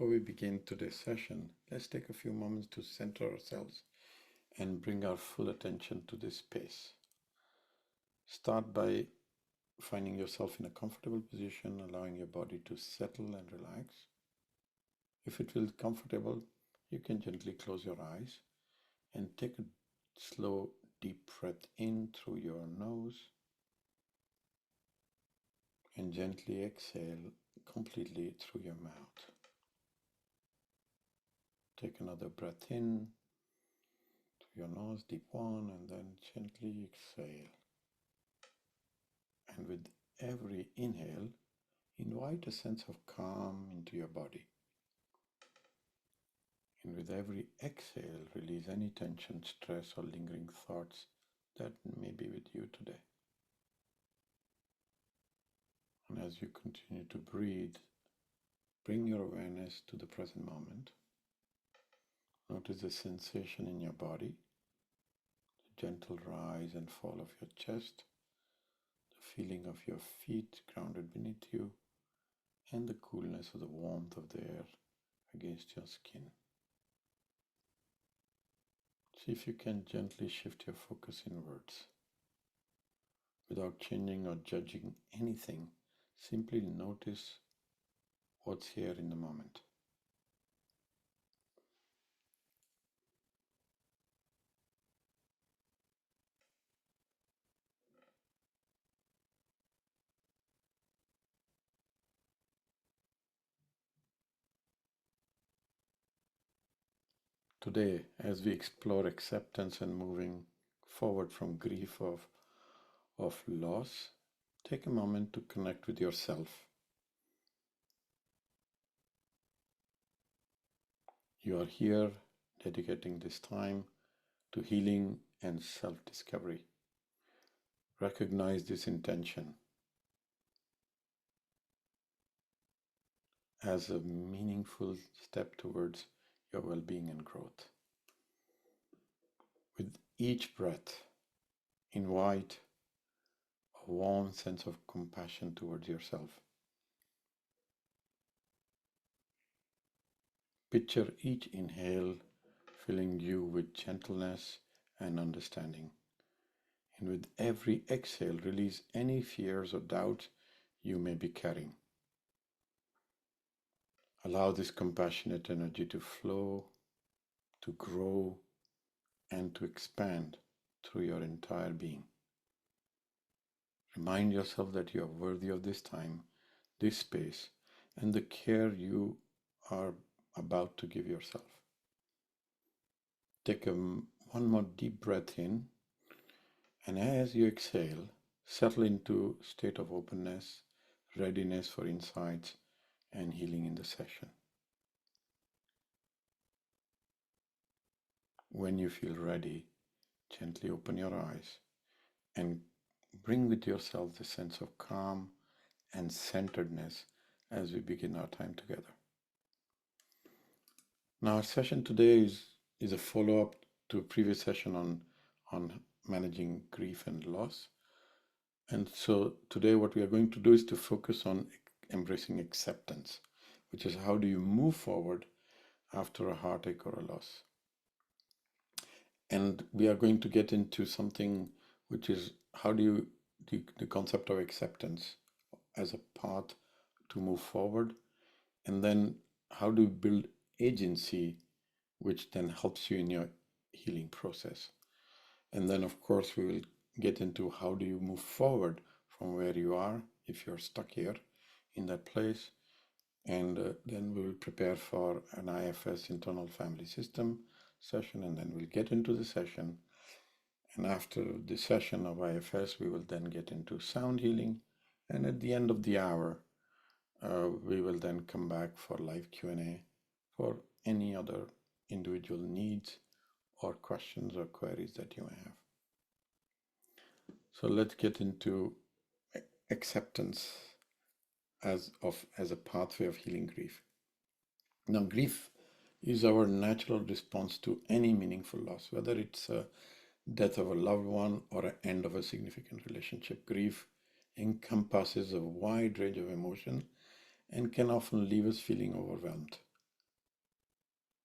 Before we begin today's session, let's take a few moments to center ourselves and bring our full attention to this space. Start by finding yourself in a comfortable position, allowing your body to settle and relax. If it feels comfortable, you can gently close your eyes and take a slow, deep breath in through your nose and gently exhale completely through your mouth. Take another breath in through your nose, deep one, and then gently exhale. And with every inhale, invite a sense of calm into your body. And with every exhale, release any tension, stress, or lingering thoughts that may be with you today. And as you continue to breathe, bring your awareness to the present moment. Notice the sensation in your body, the gentle rise and fall of your chest, the feeling of your feet grounded beneath you, and the coolness of the warmth of the air against your skin. See if you can gently shift your focus inwards. Without changing or judging anything, simply notice what's here in the moment. Today, as we explore acceptance and moving forward from grief of loss, take a moment to connect with yourself. You are here dedicating this time to healing and self-discovery. Recognize this intention as a meaningful step towards your well-being and growth. With each breath, invite a warm sense of compassion towards yourself. Picture each inhale filling you with gentleness and understanding. And with every exhale, release any fears or doubts you may be carrying. Allow this compassionate energy to flow, to grow, and to expand through your entire being. Remind yourself that you are worthy of this time, this space, and the care you are about to give yourself. Take one more deep breath in, and as you exhale, settle into a state of openness, readiness for insights and healing in the session. When you feel ready, gently open your eyes and bring with yourself the sense of calm and centeredness as we begin our time together. Now, our session today is a follow-up to a previous session on managing grief and loss. And so today what we are going to do is to focus on embracing acceptance, which is how do you move forward after a heartache or a loss. And we are going to get into something which is how do you, the concept of acceptance as a path to move forward, and then how do you build agency, which then helps you in your healing process. And then of course we will get into how do you move forward from where you are if you're stuck here in that place. And then we will prepare for an IFS, internal family system session, and then we'll get into the session. And after the session of IFS, we will then get into sound healing. And at the end of the hour, we will then come back for live Q&A for any other individual needs or questions or queries that you may have. So let's get into acceptance as a pathway of healing grief. Now, grief is our natural response to any meaningful loss, whether it's a death of a loved one or an end of a significant relationship. Grief encompasses a wide range of emotion and can often leave us feeling overwhelmed.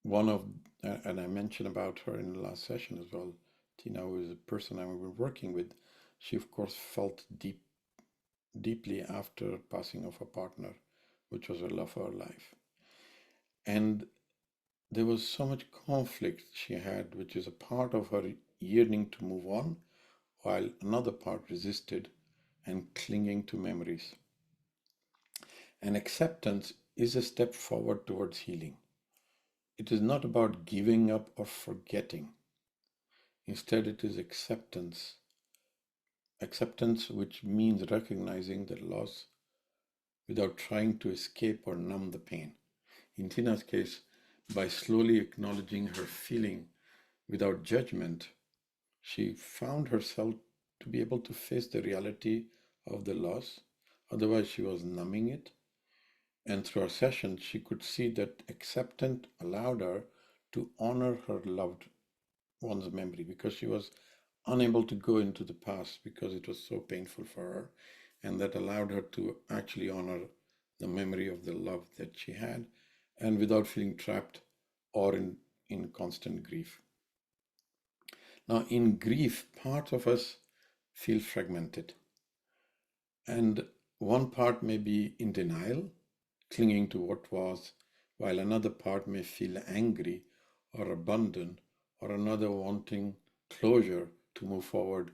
one of, and I mentioned about her in the last session as well, Tina, who is a person I've been working with, she of course felt deeply after passing of a partner, which was the love of her life. And there was so much conflict she had, which is a part of her yearning to move on, while another part resisted and clinging to memories. And acceptance is a step forward towards healing. It is not about giving up or forgetting. Instead, it is acceptance. Acceptance, which means recognizing the loss without trying to escape or numb the pain. In Tina's case, by slowly acknowledging her feeling without judgment, she found herself to be able to face the reality of the loss. Otherwise, she was numbing it. And through our session, she could see that acceptance allowed her to honor her loved one's memory because she was unable to go into the past because it was so painful for her. And that allowed her to actually honor the memory of the love that she had and without feeling trapped or in constant grief. Now, in grief, parts of us feel fragmented. And one part may be in denial, clinging to what was, while another part may feel angry or abandoned, or another wanting closure to move forward.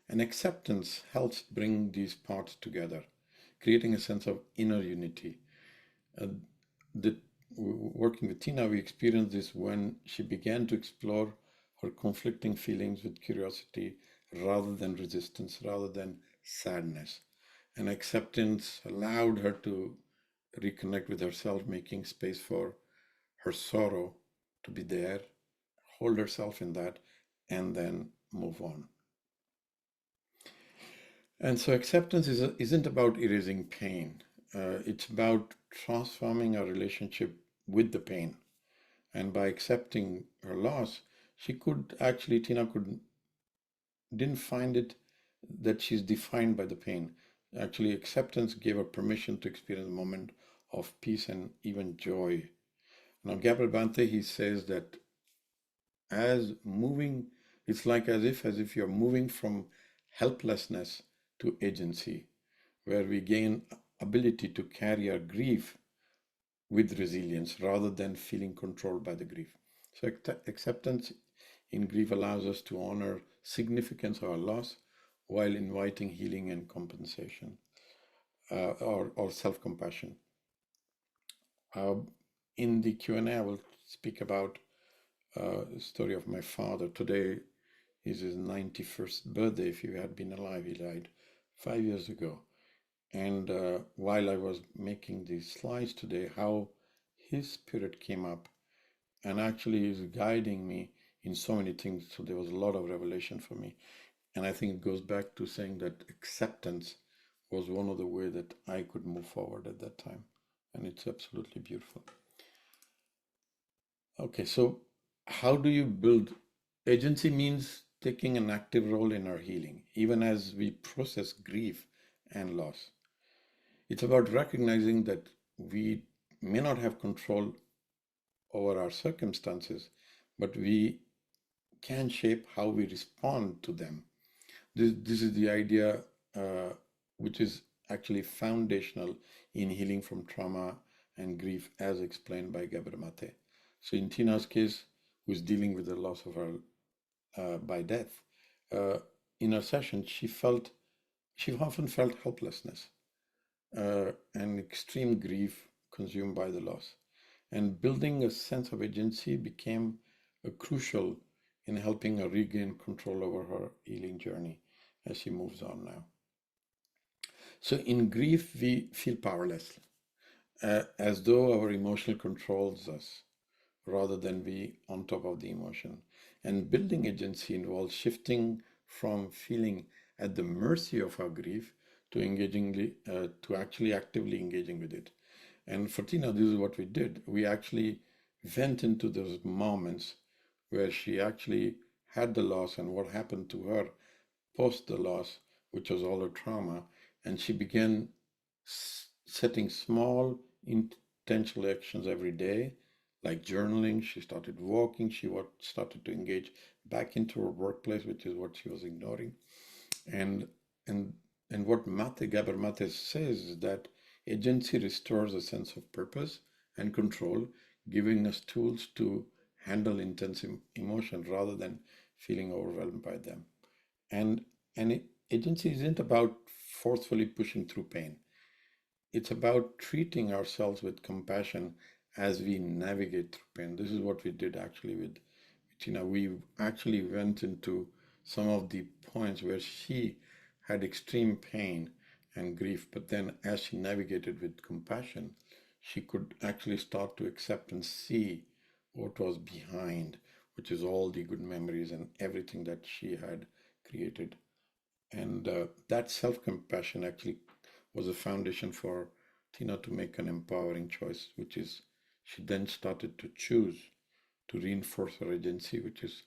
And acceptance helps bring these parts together, creating a sense of inner unity. Uh, the, Working with Tina, we experienced this when she began to explore her conflicting feelings with curiosity rather than resistance, rather than sadness. And acceptance allowed her to reconnect with herself, making space for her sorrow to be there, hold herself in that, and then move on. And so acceptance isn't about erasing pain. It's about transforming our relationship with the pain. And by accepting her loss, Tina didn't find it that she's defined by the pain. Actually, acceptance gave her permission to experience a moment of peace and even joy. Now, Gabriel Bante, he says that as moving, it's like as if you're moving from helplessness to agency, where we gain ability to carry our grief with resilience rather than feeling controlled by the grief. So acceptance in grief allows us to honor significance of our loss while inviting healing and compensation or self-compassion. In the Q&A, I will speak about the story of my father. Today is his 91st birthday. If he had been alive, he died 5 years ago. And while I was making these slides today, how his spirit came up and actually is guiding me in so many things. So there was a lot of revelation for me. And I think it goes back to saying that acceptance was one of the ways that I could move forward at that time. And it's absolutely beautiful. Okay, so how do you build agency? Means taking an active role in our healing, even as we process grief and loss. It's about recognizing that we may not have control over our circumstances, but we can shape how we respond to them. This is the idea which is actually foundational in healing from trauma and grief, as explained by Gabor Mate. So in Tina's case, who is dealing with the loss of her by death, in her session, she often felt helplessness and extreme grief consumed by the loss. And building a sense of agency became crucial in helping her regain control over her healing journey as she moves on now. So in grief, we feel powerless, as though our emotion controls us rather than we on top of the emotion. And building agency involves shifting from feeling at the mercy of our grief to actually actively engaging with it. And for Tina, this is what we did. We actually went into those moments where she actually had the loss and what happened to her post the loss, which was all her trauma, and she began setting small intentional actions every day, like journaling. She started walking. She started to engage back into her workplace, which is what she was ignoring. And and and what Gabor Mate says is that agency restores a sense of purpose and control, giving us tools to handle intense emotion rather than feeling overwhelmed by them. And agency isn't about forcefully pushing through pain. It's about treating ourselves with compassion as we navigate through pain. This is what we did actually with Tina. We actually went into some of the points where she had extreme pain and grief, but then as she navigated with compassion, she could actually start to accept and see what was behind, which is all the good memories and everything that she had created. And that self compassion actually was a foundation for Tina to make an empowering choice, which is she then started to choose to reinforce her agency, which is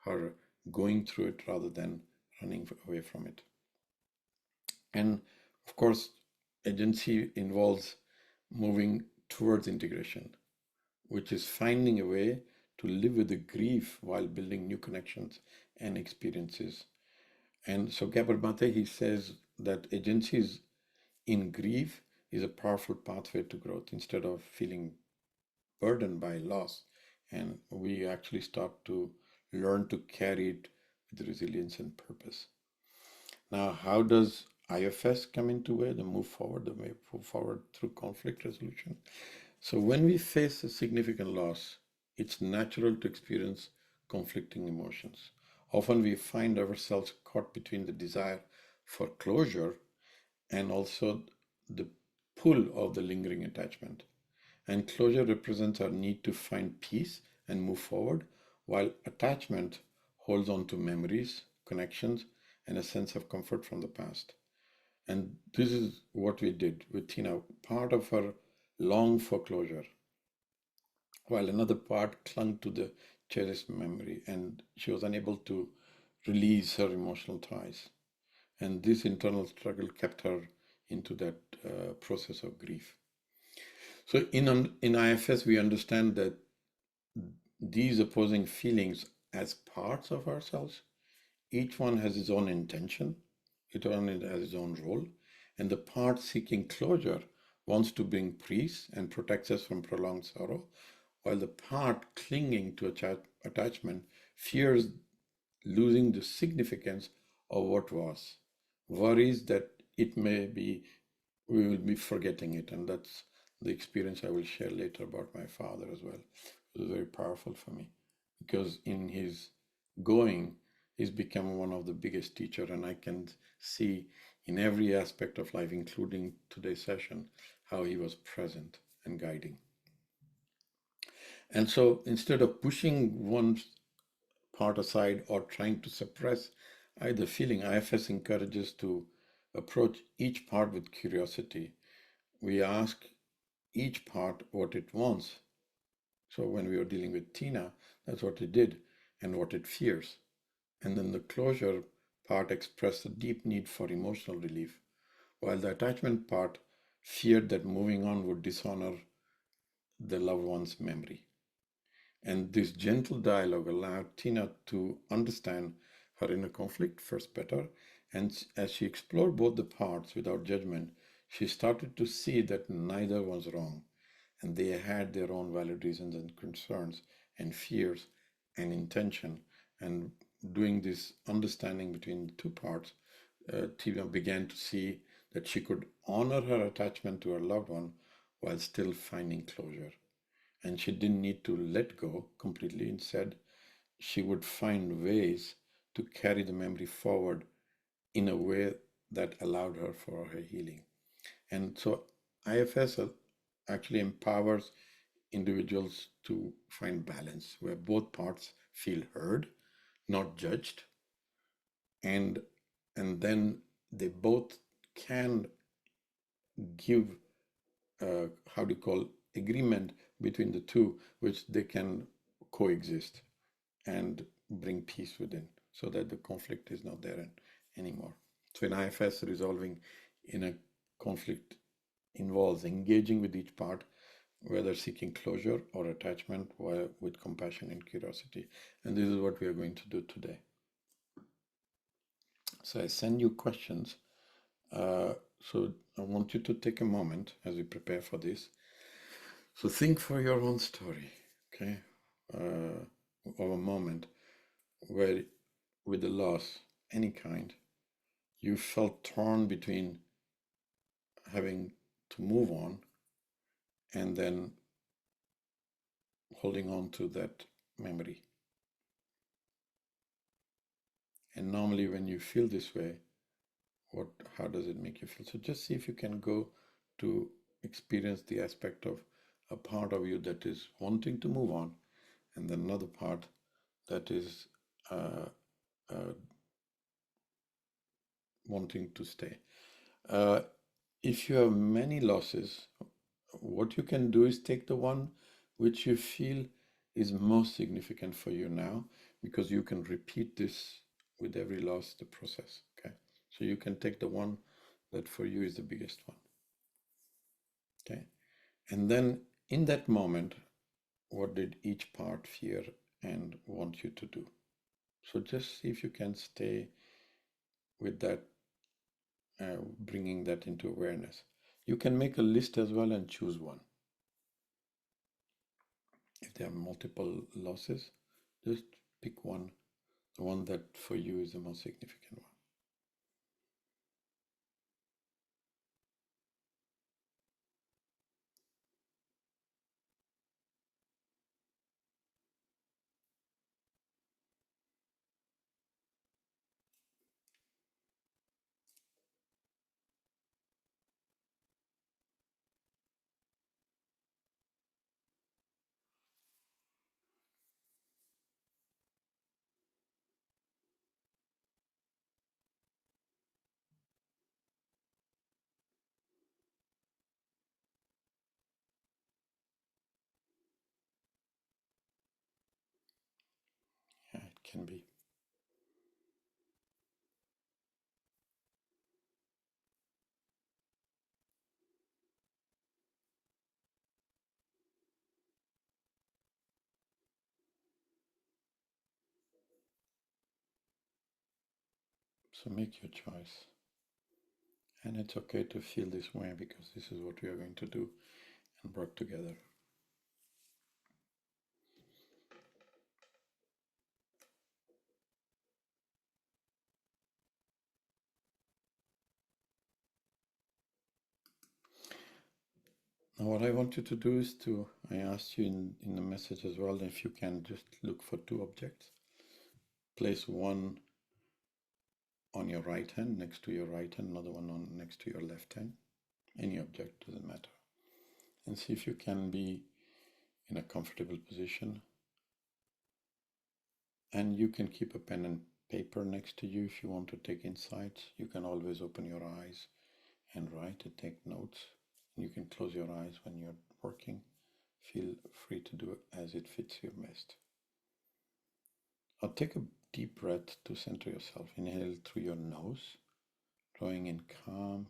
her going through it rather than running away from it. And of course, agency involves moving towards integration, which is finding a way to live with the grief while building new connections and experiences. And so Gabor Mate, he says that agencies in grief is a powerful pathway to growth instead of feeling burdened by loss. And we actually start to learn to carry it with resilience and purpose. Now, how does IFS come into way, the move forward through conflict resolution? So when we face a significant loss, it's natural to experience conflicting emotions. Often we find ourselves caught between the desire for closure and also the pull of the lingering attachment. And closure represents our need to find peace and move forward, while attachment holds on to memories, connections, and a sense of comfort from the past. And this is what we did with Tina. Part of her longed for closure, while another part clung to the cherished memory, and she was unable to release her emotional ties. And this internal struggle kept her into that process of grief. So in IFS, we understand that these opposing feelings as parts of ourselves, each one has its own intention, each one has its own role, and the part seeking closure wants to bring peace and protects us from prolonged sorrow, while the part clinging to attachment fears losing the significance of what was, worries that it may be, we will be forgetting it. And that's the experience I will share later about my father as well. It was very powerful for me because in his going, he's become one of the biggest teacher, and I can see in every aspect of life, including today's session, how he was present and guiding. And so instead of pushing one part aside or trying to suppress either feeling, IFS encourages to approach each part with curiosity. We ask each part what it wants. So when we were dealing with Tina, that's what it did and what it fears. And then the closure part expressed a deep need for emotional relief, while the attachment part feared that moving on would dishonor the loved one's memory. And this gentle dialogue allowed Tina to understand her inner conflict first better. And as she explored both the parts without judgment, she started to see that neither was wrong, and they had their own valid reasons and concerns and fears and intention. And doing this understanding between the two parts, Tina began to see that she could honor her attachment to her loved one while still finding closure. And she didn't need to let go completely. Instead, she would find ways to carry the memory forward in a way that allowed her for her healing. And so IFS actually empowers individuals to find balance where both parts feel heard, not judged, and then they both can give how do you call agreement between the two, which they can coexist and bring peace within, so that the conflict is not there anymore. So in IFS, resolving in a conflict involves engaging with each part whether seeking closure or attachment, with compassion and curiosity. And this is what we are going to do today. So I send you questions. So I want you to take a moment as we prepare for this. So think for your own story, okay, of a moment where, with a loss, any kind, you felt torn between having to move on and then holding on to that memory. And normally when you feel this way, how does it make you feel? So just see if you can go to experience the aspect of a part of you that is wanting to move on, and then another part that is wanting to stay. If you have many losses, what you can do is take the one which you feel is most significant for you now, because you can repeat this with every loss, the process. Okay, so you can take the one that for you is the biggest one. Okay, and then in that moment, what did each part fear and want you to do? So just see if you can stay with that, bringing that into awareness. You can make a list as well and choose one. If there are multiple losses, just pick one, the one that for you is the most significant one. Yeah, it can be. So make your choice. And it's okay to feel this way, because this is what we are going to do and work together. Now what I want you to do is I asked you in the message as well, if you can just look for two objects. Place one on your right hand, next to your right hand, another one next to your left hand. Any object, doesn't matter. And see if you can be in a comfortable position. And you can keep a pen and paper next to you if you want to take insights. You can always open your eyes and write and take notes. You can close your eyes when you're working. Feel free to do it as it fits you best. I'll take a deep breath to center yourself. Inhale through your nose, drawing in calm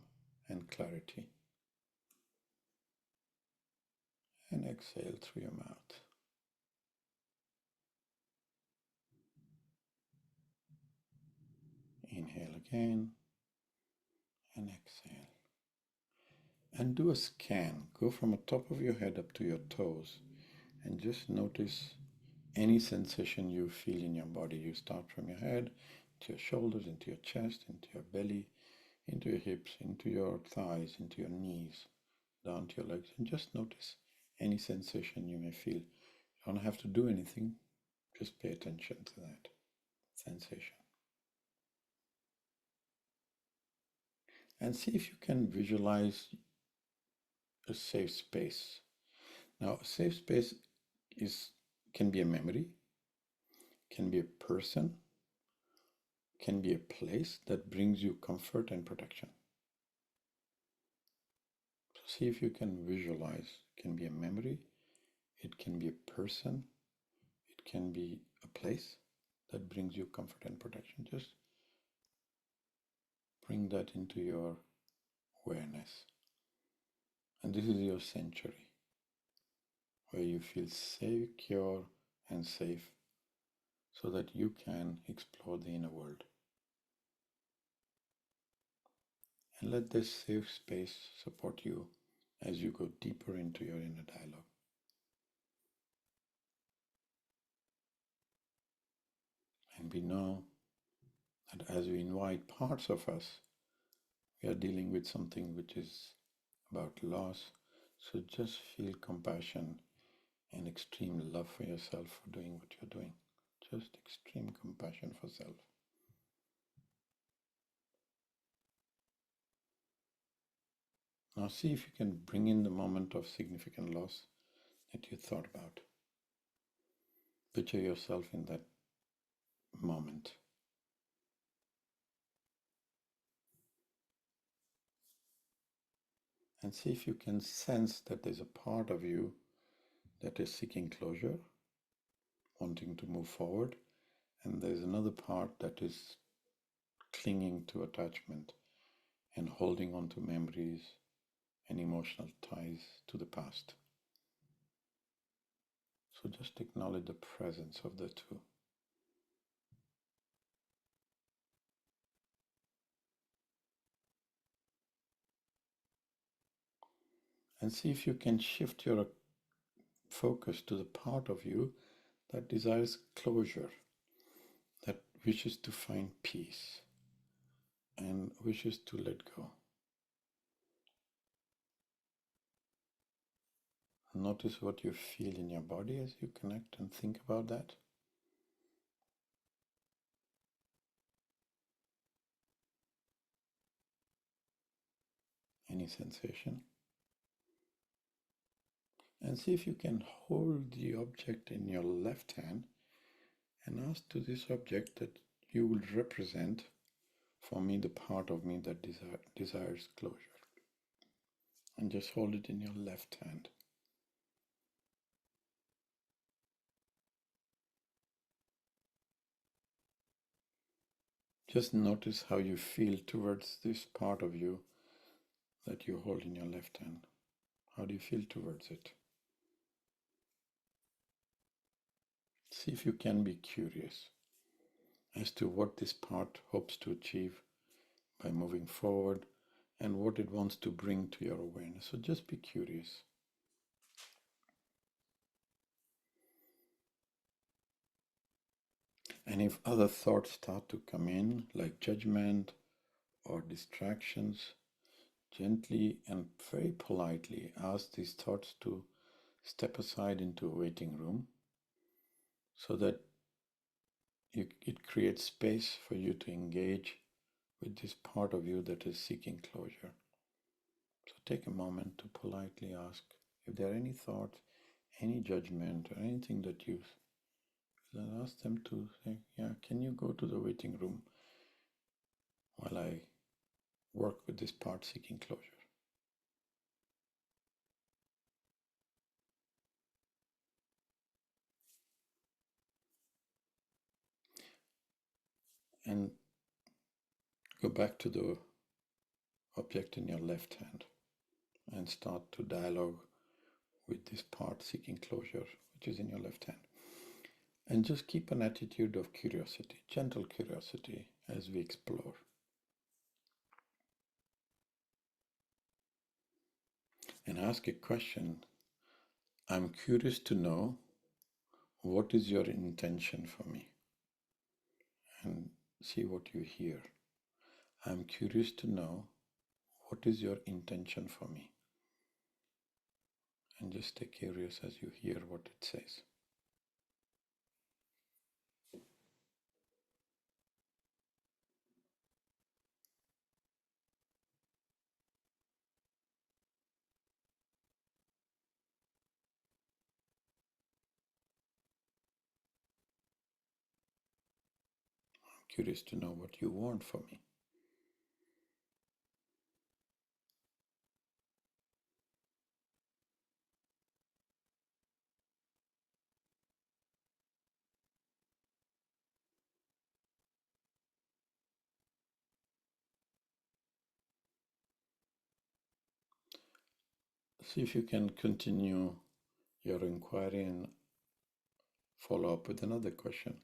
and clarity. And exhale through your mouth. Inhale again and exhale. And do a scan. Go from the top of your head up to your toes and just notice any sensation you feel in your body. You start from your head to your shoulders, into your chest, into your belly, into your hips, into your thighs, into your knees, down to your legs, and just notice any sensation you may feel. You don't have to do anything, just pay attention to that sensation. And see if you can visualize a safe space. Now, a safe space can be a memory, can be a person, can be a place that brings you comfort and protection. So see if you can visualize. It can be a memory, it can be a person, it can be a place that brings you comfort and protection. Just bring that into your awareness. And this is your sanctuary. where you feel secure and safe so that you can explore the inner world. And let this safe space support you as you go deeper into your inner dialogue. And we know that as we invite parts of us, we are dealing with something which is about loss. So just feel compassion and extreme love for yourself for doing what you're doing. Just extreme compassion for self. Now see if you can bring in the moment of significant loss that you thought about. Picture yourself in that moment. And see if you can sense that there's a part of you that is seeking closure, wanting to move forward, and there's another part that is clinging to attachment and holding on to memories and emotional ties to the past. So just acknowledge the presence of the two. And see if you can shift your focus to the part of you that desires closure, that wishes to find peace and wishes to let go. Notice what you feel in your body as you connect and think about that. Any sensation? And see if you can hold the object in your left hand and ask to this object that you will represent for me the part of me that desires closure. And just hold it in your left hand. Just notice how you feel towards this part of you that you hold in your left hand. How do you feel towards it? See if you can be curious as to what this part hopes to achieve by moving forward and what it wants to bring to your awareness. So just be curious. And if other thoughts start to come in, like judgment or distractions, gently and very politely ask these thoughts to step aside into a waiting room so that it creates space for you to engage with this part of you that is seeking closure. So take a moment to politely ask if there are any thoughts, any judgment, or anything that you ask them to say, yeah, can you go to the waiting room while I work with this part seeking closure? And go back to the object in your left hand and start to dialogue with this part seeking closure, which is in your left hand. And just keep an attitude of curiosity, gentle curiosity as we explore. And ask a question. I'm curious to know, what is your intention for me? And see what you hear. I'm curious to know, what is your intention for me? And just stay curious as you hear what it says. I'm curious to know what you want for me. See if you can continue your inquiry and follow up with another question.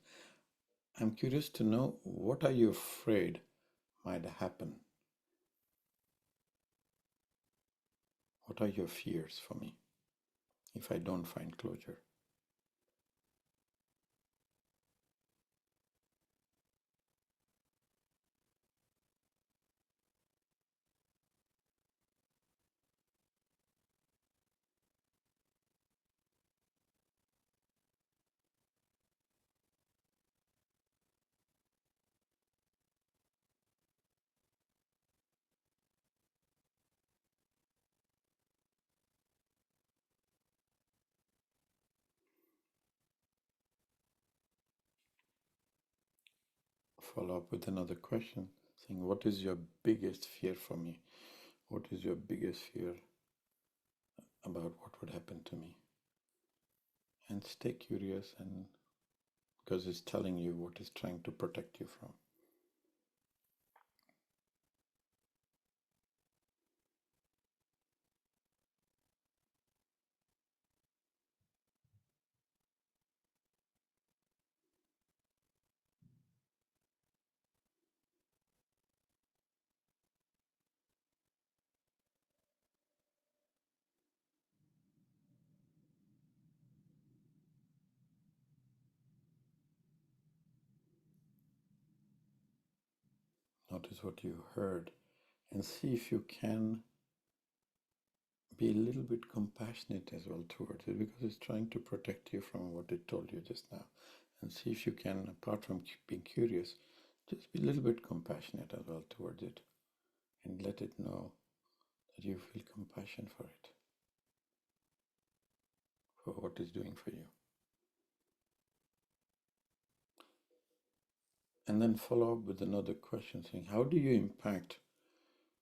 I'm curious to know, what are you afraid might happen? What are your fears for me if I don't find closure? Follow up with another question, saying, what is your biggest fear for me? What is your biggest fear about what would happen to me? And stay curious, and because it's telling you what it's trying to protect you from. Notice what you heard and see if you can be a little bit compassionate as well towards it, because it's trying to protect you from what it told you just now. And see if you can, apart from being curious, just be a little bit compassionate as well towards it, and let it know that you feel compassion for it, for what it's doing for you. And then follow up with another question, saying, how do you impact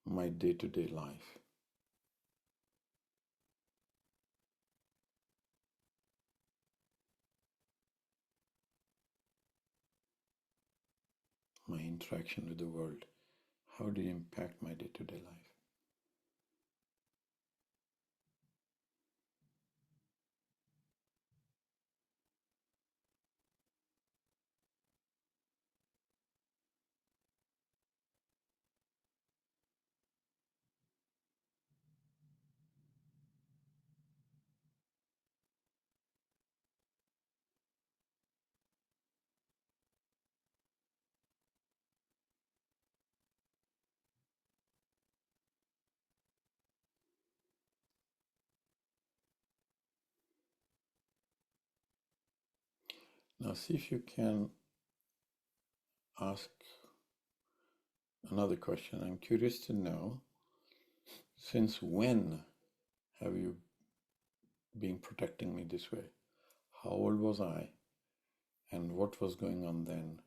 my day-to-day life? My interaction with the world. How do you impact my day-to-day life? Now see if you can ask another question. I'm curious to know, since when have you been protecting me this way? How old was I? And what was going on then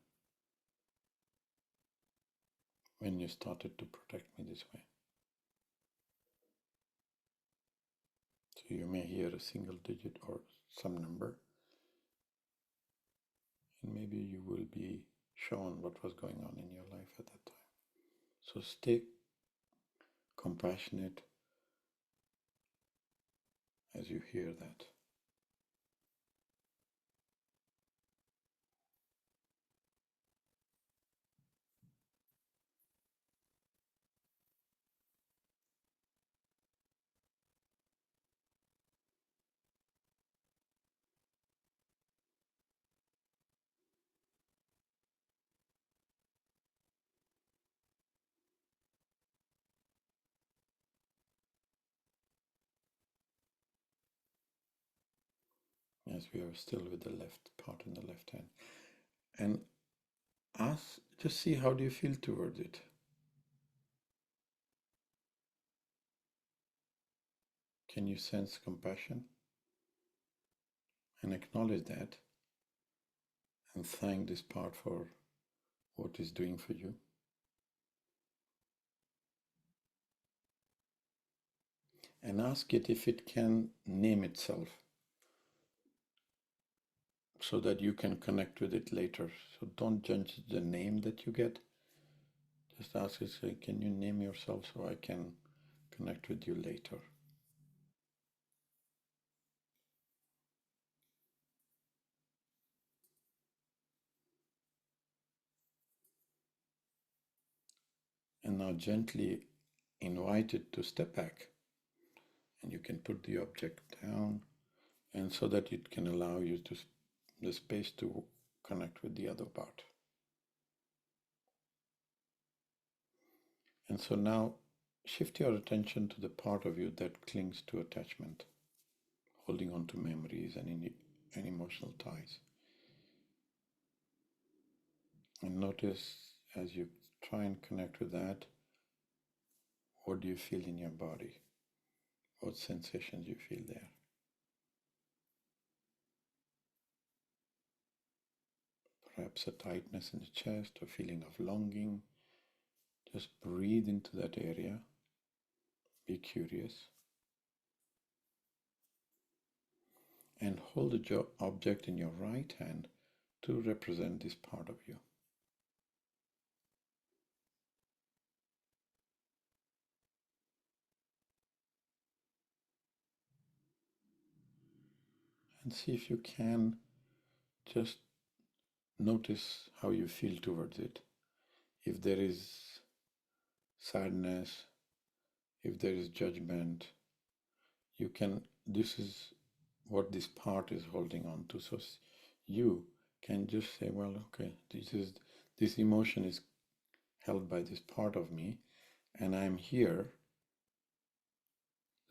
when you started to protect me this way? So you may hear a single digit or some number, and maybe you will be shown what was going on in your life at that time. So stay compassionate as you hear that. As we are still with the left part in the left hand. And ask, just see, how do you feel towards it? Can you sense compassion? And acknowledge that, and thank this part for what it's doing for you. And ask it if it can name itself, so that you can connect with it later. So don't judge the name that you get. Just ask it, say, can you name yourself so I can connect with you later? And now gently invite it to step back. And you can put the object down, and so that it can allow you to the space to connect with the other part. And so now shift your attention to the part of you that clings to attachment, holding on to memories and emotional ties. And notice as you try and connect with that, what do you feel in your body? What sensations you feel there? Perhaps a tightness in the chest, a feeling of longing. Just breathe into that area. Be curious. And hold the object in your right hand to represent this part of you. And see if you can just notice how you feel towards it. If there is sadness, if there is judgment, you can, this is what this part is holding on to. So you can just say, well, okay, this emotion is held by this part of me, and I'm here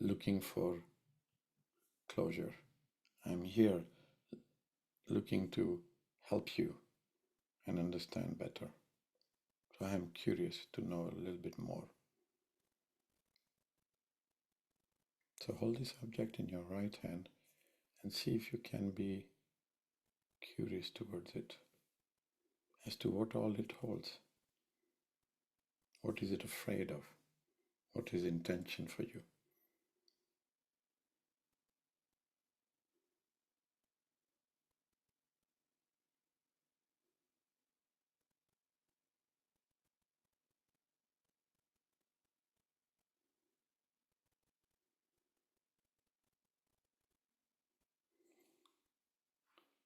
looking for closure. I'm here looking to help you and understand better. So I'm curious to know a little bit more. So hold this object in your right hand and see if you can be curious towards it as to what all it holds. What is it afraid of? What is intention for you?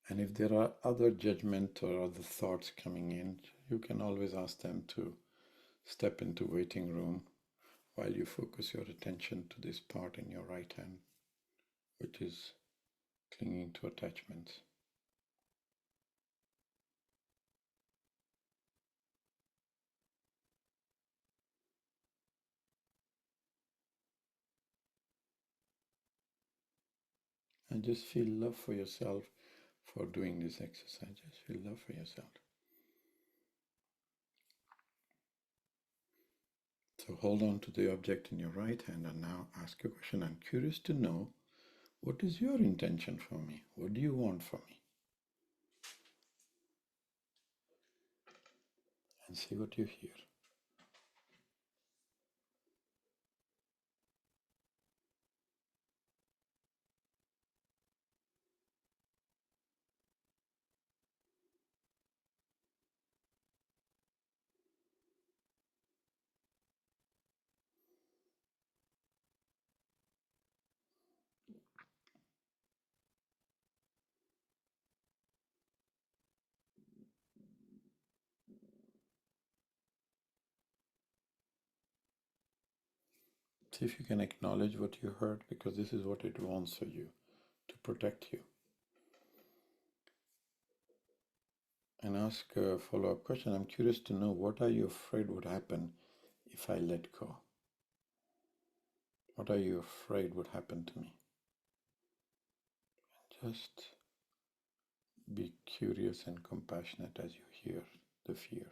And if there are other judgment or other thoughts coming in, you can always ask them to step into waiting room while you focus your attention to this part in your right hand, which is clinging to attachments. And just feel love for yourself for doing this exercise. Just feel love for yourself. So hold on to the object in your right hand and now ask a question. I'm curious to know, what is your intention for me? What do you want from me? And see what you hear. See if you can acknowledge what you heard, because this is what it wants for you, to protect you. And ask a follow-up question. I'm curious to know, what are you afraid would happen if I let go? What are you afraid would happen to me? And just be curious and compassionate as you hear the fear.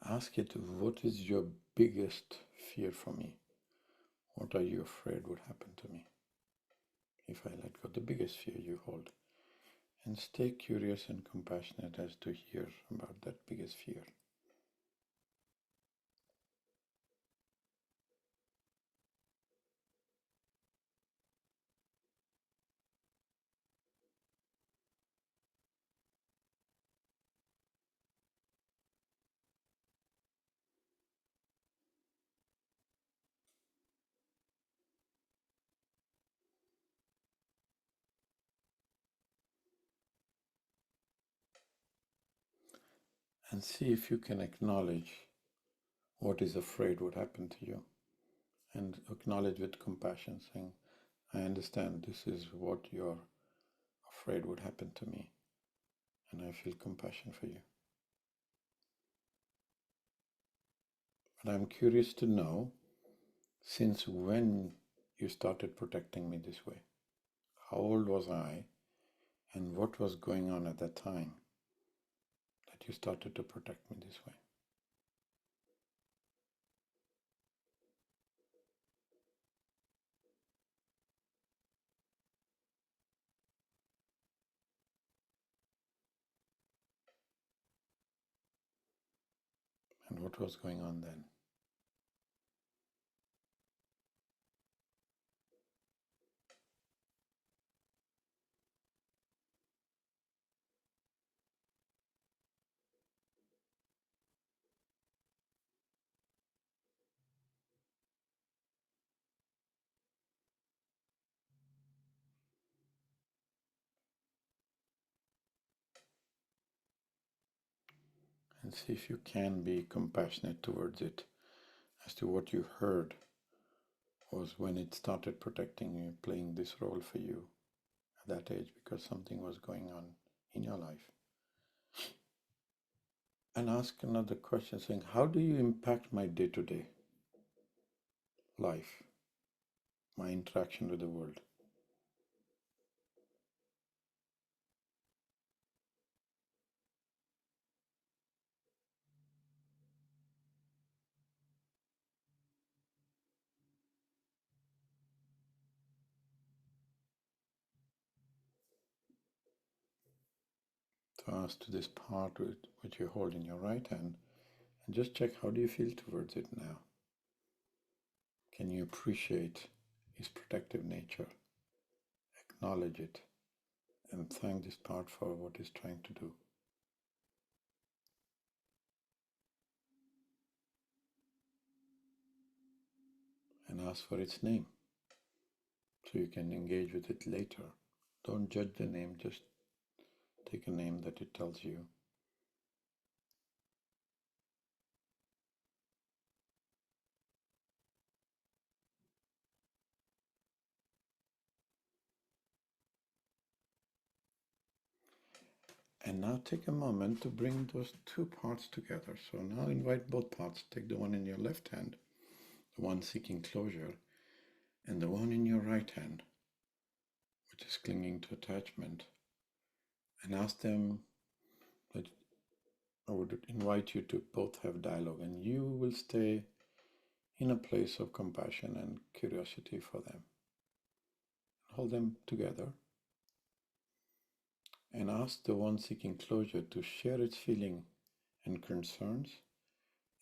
Ask it, what is your biggest fear for me? What are you afraid would happen to me if I let go? The biggest fear you hold. And stay curious and compassionate as to hear about that biggest fear. And see if you can acknowledge what is afraid would happen to you. And acknowledge with compassion, saying, I understand this is what you're afraid would happen to me. And I feel compassion for you. But I'm curious to know, since when you started protecting me this way? How old was I? And what was going on at that time that you started to protect me this way? And what was going on then? And see if you can be compassionate towards it as to what you heard was when it started protecting you, playing this role for you at that age because something was going on in your life. And ask another question saying, how do you impact my day-to-day life, my interaction with the world? So ask to this part which you hold in your right hand and just check, how do you feel towards it now? Can you appreciate its protective nature, acknowledge it, and thank this part for what it's trying to do? And ask for its name so you can engage with it later. Don't judge the name, just take a name that it tells you. And now take a moment to bring those two parts together. So now invite both parts. Take the one in your left hand, the one seeking closure, and the one in your right hand, which is clinging to attachment, and ask them, that I would invite you to both have dialogue, and you will stay in a place of compassion and curiosity for them. Hold them together and ask the one seeking closure to share its feeling and concerns,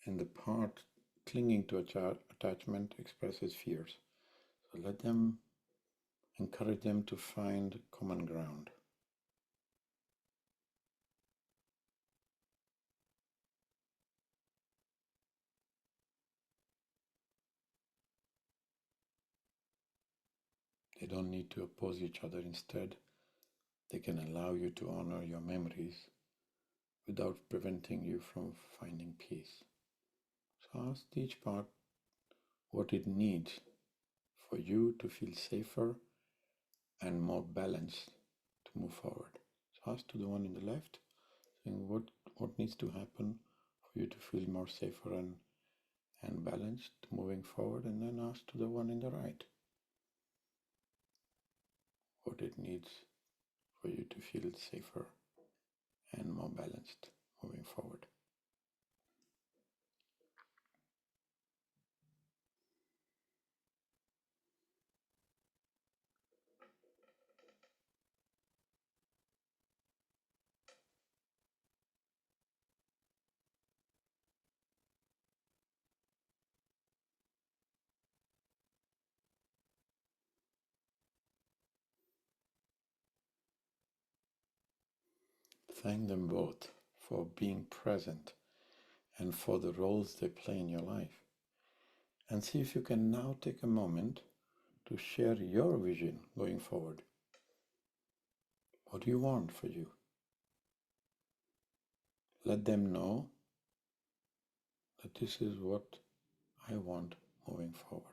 and the part clinging to attachment expresses fears. So let them, encourage them to find common ground. They don't need to oppose each other. Instead, they can allow you to honor your memories without preventing you from finding peace. So ask each part what it needs for you to feel safer and more balanced to move forward. So ask to the one in the left, saying what needs to happen for you to feel more safer and balanced moving forward, and then ask to the one in the right what it needs for you to feel safer and more balanced moving forward. Thank them both for being present and for the roles they play in your life. And see if you can now take a moment to share your vision going forward. What do you want for you? Let them know that this is what I want moving forward.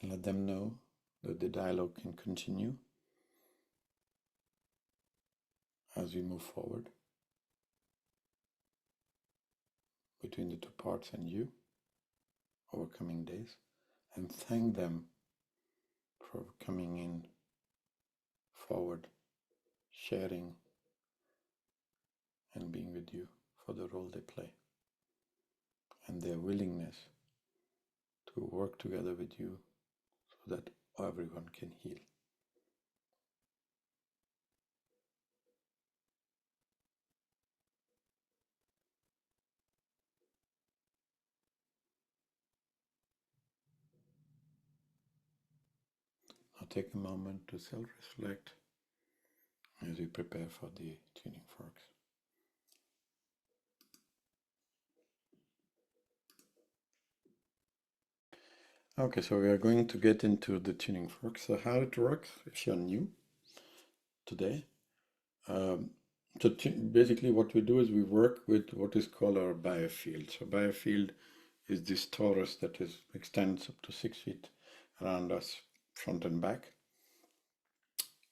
And let them know that the dialogue can continue as we move forward between the two parts and you over coming days, and thank them for coming in forward, sharing and being with you, for the role they play and their willingness to work together with you so that everyone can heal. Now take a moment to self-reflect as we prepare for the tuning forks. Okay, so we are going to get into the tuning forks. So how it works, if you're new today. So basically what we do is we work with what is called our biofield. So biofield is this torus that extends up to 6 feet around us, front and back.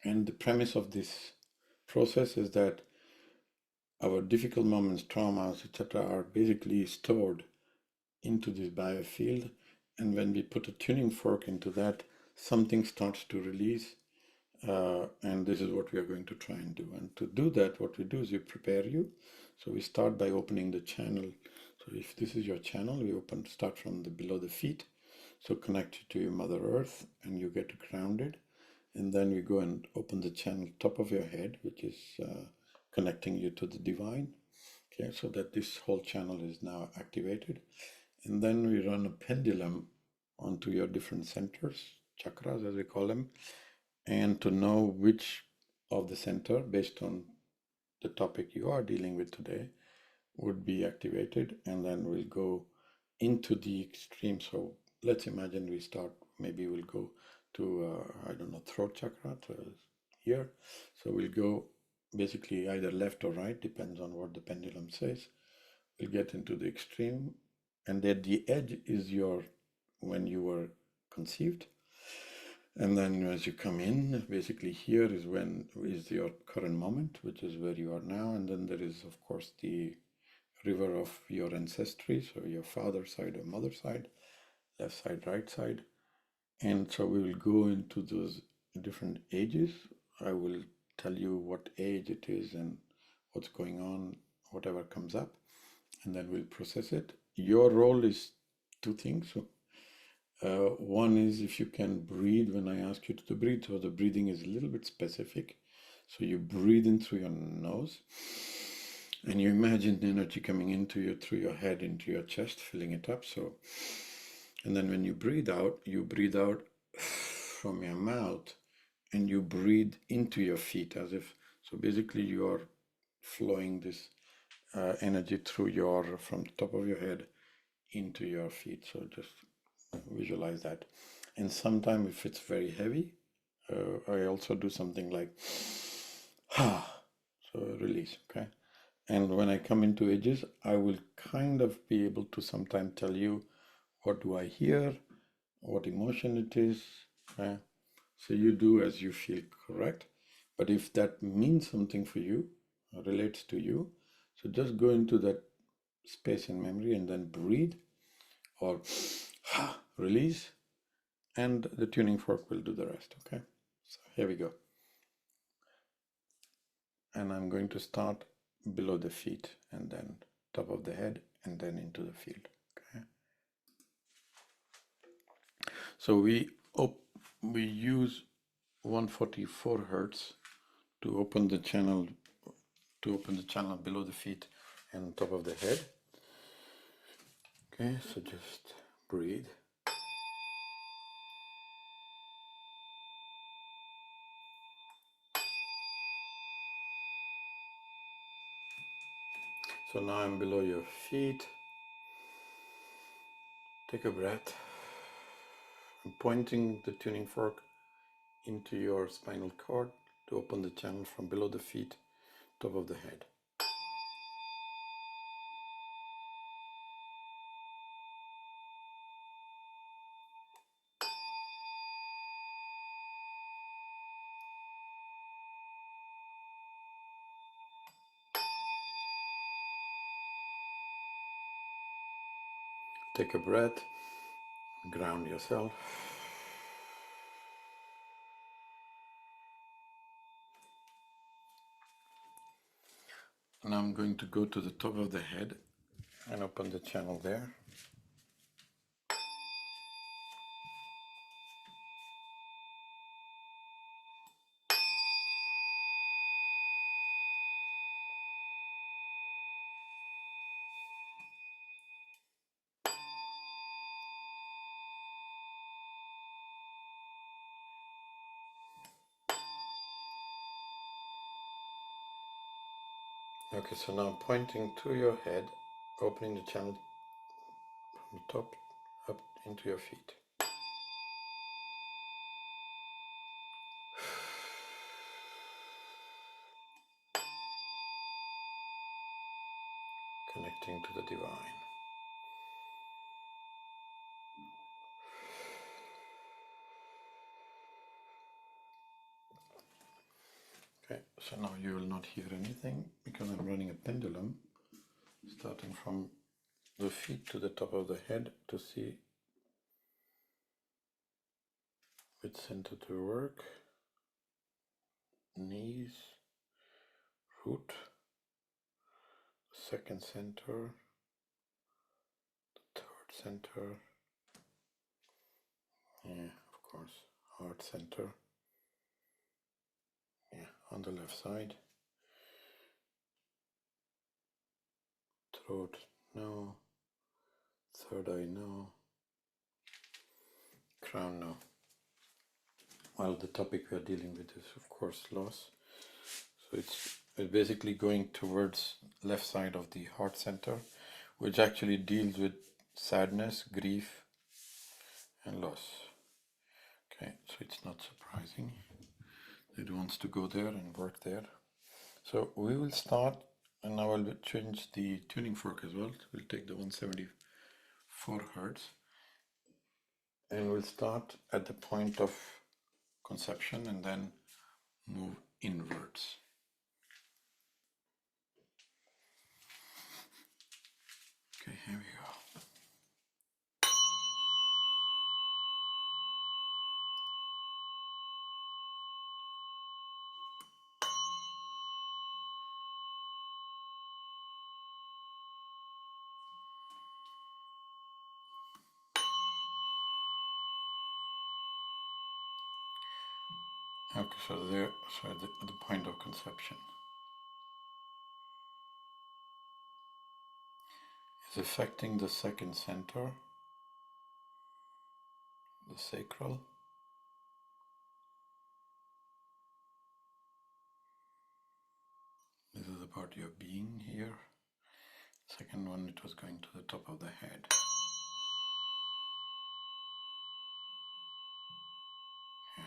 And the premise of this process is that our difficult moments, traumas, etc., are basically stored into this biofield. And when we put a tuning fork into that, something starts to release. And this is what we are going to try and do. And to do that, what we do is we prepare you. So we start by opening the channel. So if this is your channel, we start from below the feet. So connect it to your Mother Earth and you get grounded. And then we go and open the channel top of your head, which is connecting you to the divine. Okay, so that this whole channel is now activated. And then we run a pendulum onto your different centers, chakras as we call them, and to know which of the center, based on the topic you are dealing with today, would be activated. And then we'll go into the extreme. So let's imagine we start, maybe we'll go to, I don't know, throat chakra to here. So we'll go basically either left or right, depends on what the pendulum says. We'll get into the extreme, and at the edge is when you were conceived. And then as you come in, basically here is your current moment, which is where you are now. And then there is, of course, the river of your ancestry, so your father's side or mother's side, left side, right side. And so we will go into those different ages. I will tell you what age it is and what's going on, whatever comes up, and then we'll process it. Your role is two things. One is if you can breathe when I ask you to breathe. So the breathing is a little bit specific. So you breathe in through your nose and you imagine the energy coming through your head, into your chest, filling it up. So, and then when you breathe out from your mouth and you breathe into your feet as if, so basically you are flowing this energy from the top of your head into your feet. So just visualize that. And sometimes if it's very heavy, I also do something like so release. Okay, and when I come into edges, I will kind of be able to sometimes tell you what do I hear, what emotion it is. Okay? So you do as you feel correct. But if that means something for you, relates to you, so just go into that space in memory and then breathe or release, and the tuning fork will do the rest. Okay, so here we go. And I'm going to start below the feet, and then top of the head, and then into the field. Okay. So we use 144 hertz to open the channel below the feet and top of the head. Okay, so just breathe. So now I'm below your feet. Take a breath. I'm pointing the tuning fork into your spinal cord to open the channel from below the feet, top of the head. Take a breath, ground yourself. And I'm going to go to the top of the head and open the channel there. Okay, so now pointing to your head, opening the channel from the top up into your feet. Connecting to the divine. Okay, so now you will not hear anything because I'm running a pendulum starting from the feet to the top of the head to see which center to work. Knees, root, second center, the third center, yeah, of course, heart center, yeah, on the left side, throat, no, third eye, no, crown, no. Well, the topic we are dealing with is, of course, loss. So it's basically going towards left side of the heart center, which actually deals with sadness, grief, and loss. Okay, so it's not surprising. It wants to go there and work there. So we will start, and now I'll change the tuning fork as well. We'll take the 174 hertz, and we'll start at the point of conception and then move inwards. Okay, here we go. Okay, so there, so at the point of conception. It's affecting the second center, the sacral. This is the part you're being here. Second one, it was going to the top of the head. Yeah.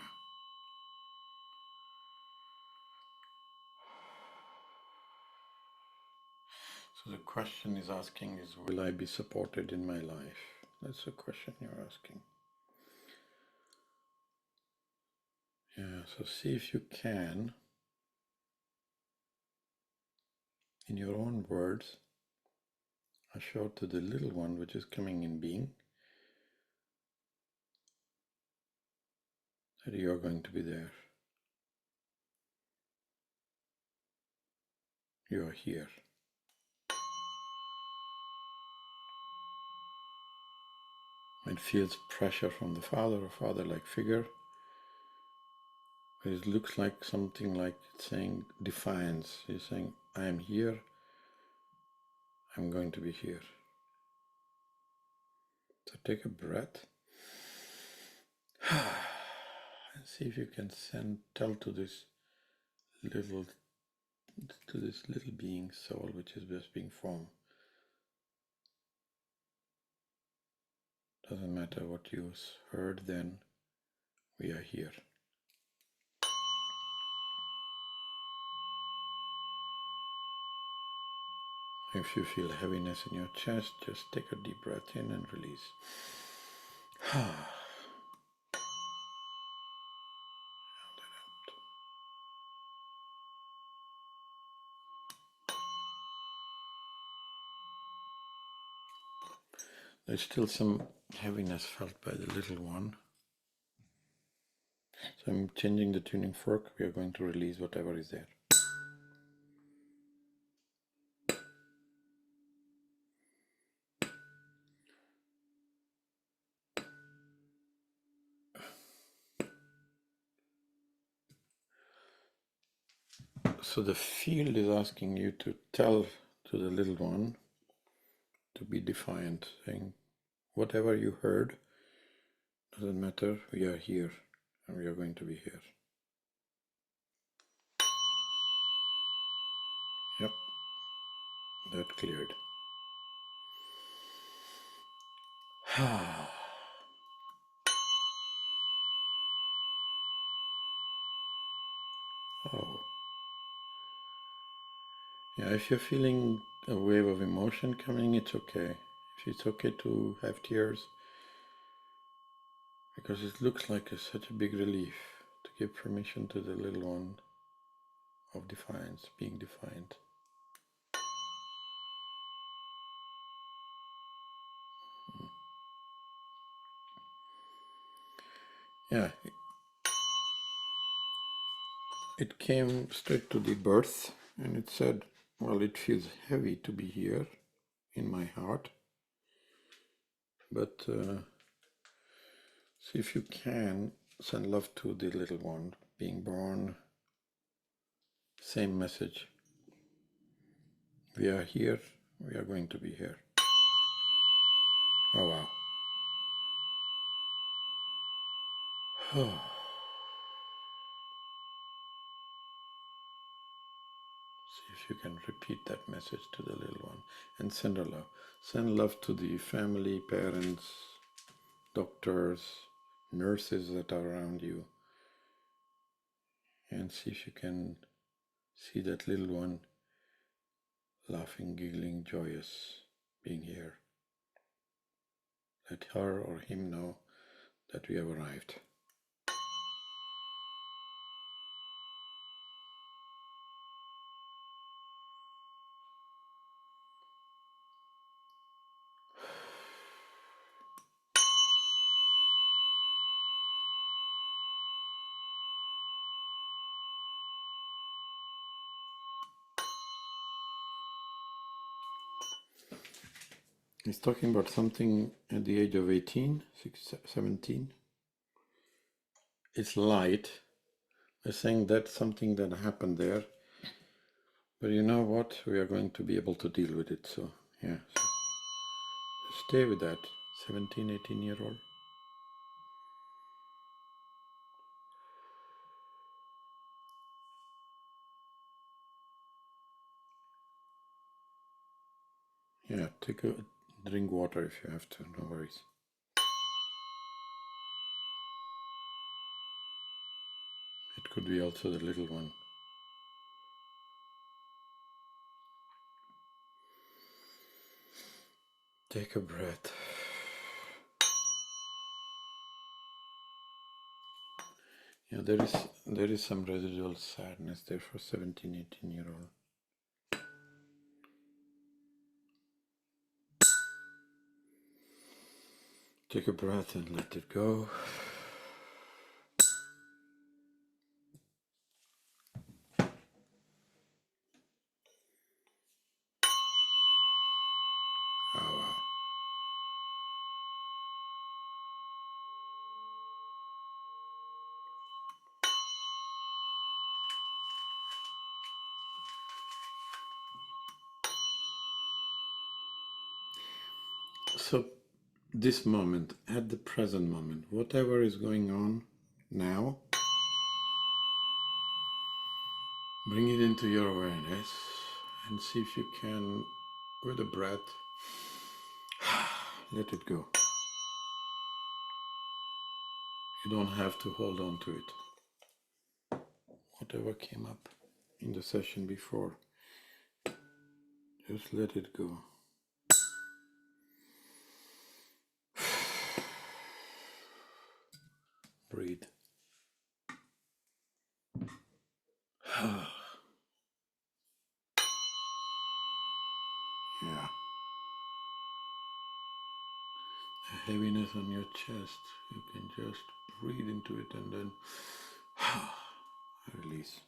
So the question is asking is, will I be supported in my life? That's the question you're asking. Yeah, so see if you can, in your own words, assure to the little one which is coming in being that you're going to be there. you are here. It feels pressure from the father or father-like figure. It looks like something like it's saying defiance. He's saying, I am here, I'm going to be here. So take a breath. And see if you can tell to this little being soul which is just being formed. Doesn't matter what you heard then, we are here. If you feel heaviness in your chest, just take a deep breath in and release. There's still some heaviness felt by the little one. So I'm changing the tuning fork. We are going to release whatever is there. So the field is asking you to tell to the little one to be defiant, saying, whatever you heard, doesn't matter, we are here, and we are going to be here. Yep, that cleared. Oh. Yeah, if you're feeling a wave of emotion coming, it's okay. If it's okay to have tears, because it looks like it's such a big relief to give permission to the little one of defiance, being defiant. Yeah, it came straight to the birth, and it said, well, it feels heavy to be here in my heart, but see if you can send love to the little one being born. Same message. We are here, we are going to be here. Oh wow. See if you can repeat that message to the little one and send her love. Send love to the family, parents, doctors, nurses that are around you, and see if you can see that little one laughing, giggling, joyous, being here. Let her or him know that we have arrived. He's talking about something at the age of 18, 17. It's light. They're saying that's something that happened there. But you know what? We are going to be able to deal with it. So, yeah. So stay with that. 17, 18-year-old. Yeah, take a drink water if you have to. No worries. It could be also the little one. Take a breath. Yeah, there is some residual sadness there for 17, 18-year-old. Take a breath and let it go. So this moment, at the present moment, whatever is going on now, bring it into your awareness and see if you can, with a breath, let it go. You don't have to hold on to it. Whatever came up in the session before, just let it go. Breathe. Yeah. A heaviness on your chest, you can just breathe into it and then release.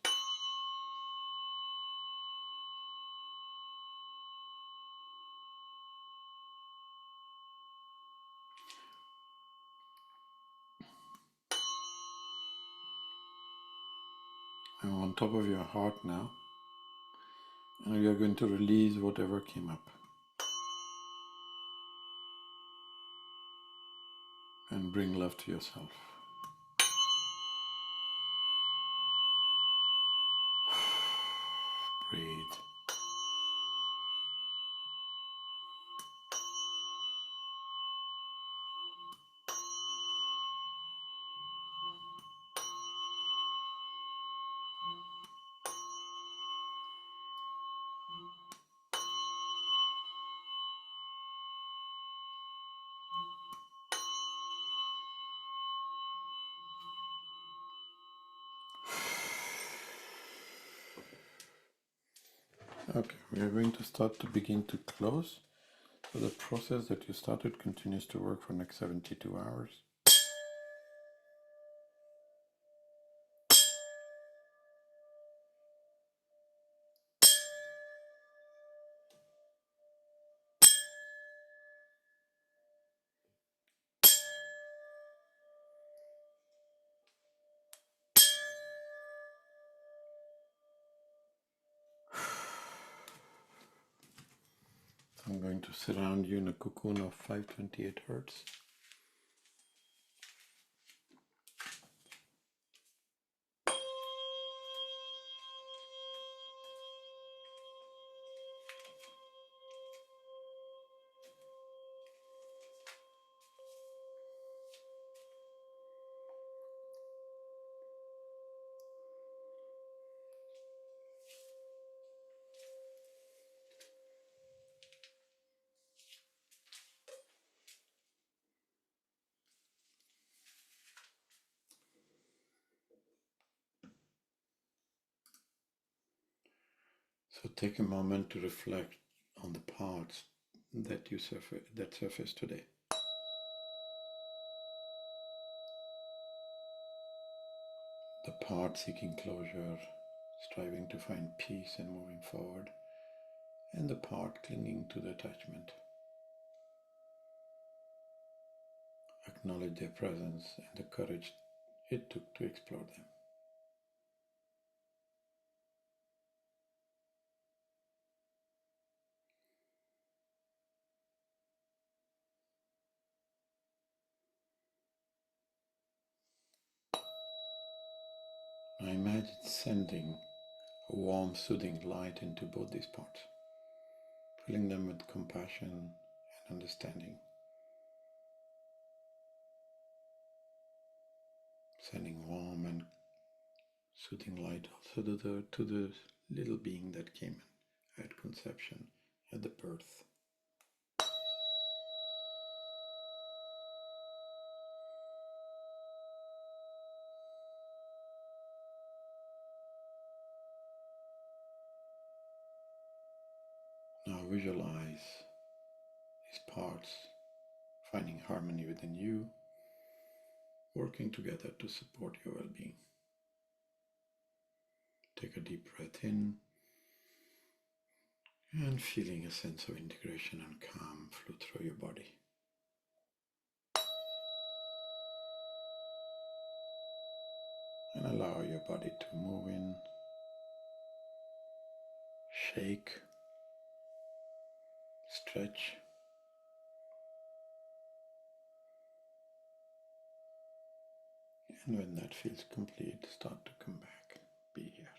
I'm on top of your heart now, and you're going to release whatever came up. And bring love to yourself. Breathe. Okay, we are going to start to begin to close. So the process that you started continues to work for the next 72 hours. So I'm going to surround you in a cocoon of 528 hertz. So take a moment to reflect on the parts that surfaced today. The part seeking closure, striving to find peace and moving forward, and the part clinging to the attachment. Acknowledge their presence and the courage it took to explore them. Now imagine sending a warm, soothing light into both these parts, filling them with compassion and understanding. Sending warm and soothing light also to the little being that came in at conception, at the birth. Now visualize these parts finding harmony within you, working together to support your well-being. Take a deep breath in and feeling a sense of integration and calm flow through your body. And allow your body to move in, shake, stretch, And when that feels complete, start to come back. Be here.